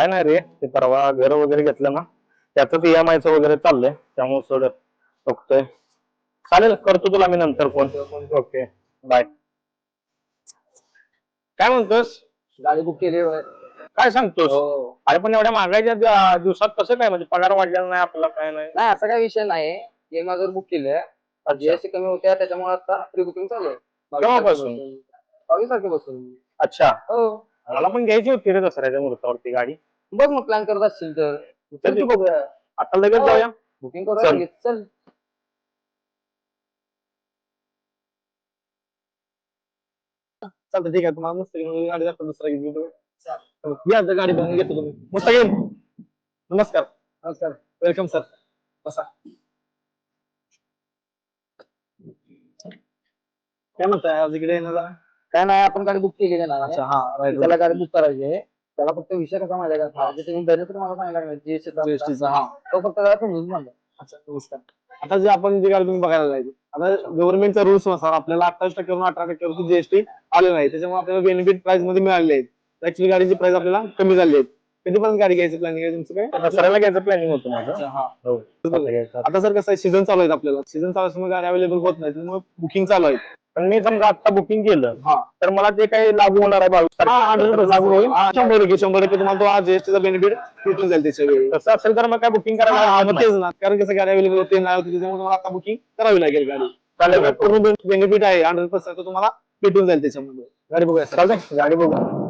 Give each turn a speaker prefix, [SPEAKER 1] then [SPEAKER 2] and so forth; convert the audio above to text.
[SPEAKER 1] काय नाही रे, ते परवा घर वगैरे घेतलं ना, त्याच EMI वगैरे चाललंय, त्यामुळे थोडं बघतोय. चालेल, करतो तुला मी नंतर फोन. Okay, bye. काय म्हणतोस?
[SPEAKER 2] गाडी बुक केली होय.
[SPEAKER 1] काय सांगतोस?
[SPEAKER 2] हो.
[SPEAKER 1] अरे पण एवढ्या महागाईच्या दिवसात कसं काय, म्हणजे पगार वाढलेला नाही आपला, काय नाही?
[SPEAKER 2] नाही असा काही विषय नाही. EMI जर बुक केलं जीएसटी कमी होत्या त्याच्यामुळे आता प्री बुकिंग चालू आहे.
[SPEAKER 1] केव्हापासून?
[SPEAKER 2] 22 तारखेपासून.
[SPEAKER 1] अच्छा,
[SPEAKER 2] हो.
[SPEAKER 1] मला पण घ्यायची होती रे दसऱ्याच्या मुहूर्तावरती गाडी.
[SPEAKER 2] बघ मग प्लॅन करत असशील तर चल की बघूया.
[SPEAKER 1] आता लगेच जाऊया.
[SPEAKER 2] बुकिंग करूया
[SPEAKER 1] चल.
[SPEAKER 2] लगेच. चल.
[SPEAKER 3] चालतं ठीक आहे. तुम्हाला मस्त गाडी दाखवतो दुसरा घेतो. या गाडी बघून घेतो तुम्ही. मस्त नमस्कार.
[SPEAKER 2] नमस्कार.
[SPEAKER 3] Welcome sir. बसा. काय म्हणताय आज इकडे येणार?
[SPEAKER 2] काय नाही आपण गाडी बुक केली ना.
[SPEAKER 3] अच्छा हा राईट.
[SPEAKER 2] त्याला गाडी बुक करायची आहे. त्याला फक्त विषय कसा माहिती आहे का? म्हणजे तुम्ही बरेच मला सांगितलं जीएसटीचा
[SPEAKER 3] हा
[SPEAKER 2] तो फक्त त्याला समजून म्हणलं.
[SPEAKER 3] अच्छा नमस्कार. आता जे आपण जी गाडी तुम्ही बघायला जायची आता गव्हर्नमेंटचा रूल्स नुसार आपल्याला 28% वरून 18% जीएसटी आलेला आहे. त्याच्यामुळे आपल्याला बेनिफिट प्राइस मध्ये मिळाले आहेत. ऍक्च्युली गाडीची प्राइस आपल्याला कमी झाली आहे. कधीपर्यंत गाडी घ्यायची प्लॅनिंग आहे तुमचं काय?
[SPEAKER 1] दसऱ्याला घ्यायचं प्लॅनिंग होतं माझं.
[SPEAKER 3] हा
[SPEAKER 1] हो.
[SPEAKER 3] आता सर कसं आहे सीझन चालू आहे आपल्याला सीझन चालू असल्यामुळे गाडी अवेलेबल होत नाही त्यामुळे बुकिंग चालू आहे.
[SPEAKER 1] पण मी समजा आता बुकिंग केलं
[SPEAKER 3] हा
[SPEAKER 1] तर मला ते काही लागू होणार आहे 22 तारखेला?
[SPEAKER 3] लागू होईल 100% तुम्हाला तो आज जीएसटीचा बेनिफिट भेटून जाईल त्याच्या वेळी.
[SPEAKER 1] तसं असेल तर मग काय बुकिंग करायला
[SPEAKER 3] हा,
[SPEAKER 1] लागत
[SPEAKER 3] मग
[SPEAKER 1] नाही.
[SPEAKER 3] तेच ना कारण कसं गाडी अवेलेबल होते नाही होती त्याच्यामुळे तुम्हाला आता बुकिंग करावी लागेल गाडी.
[SPEAKER 1] चालेल,
[SPEAKER 3] पूर्ण बेनिफिट आहे 100% तुम्हाला भेटून जाईल त्याच्यामध्ये. गाडी बघूया सर.
[SPEAKER 1] चालतंय, गाडी बघू.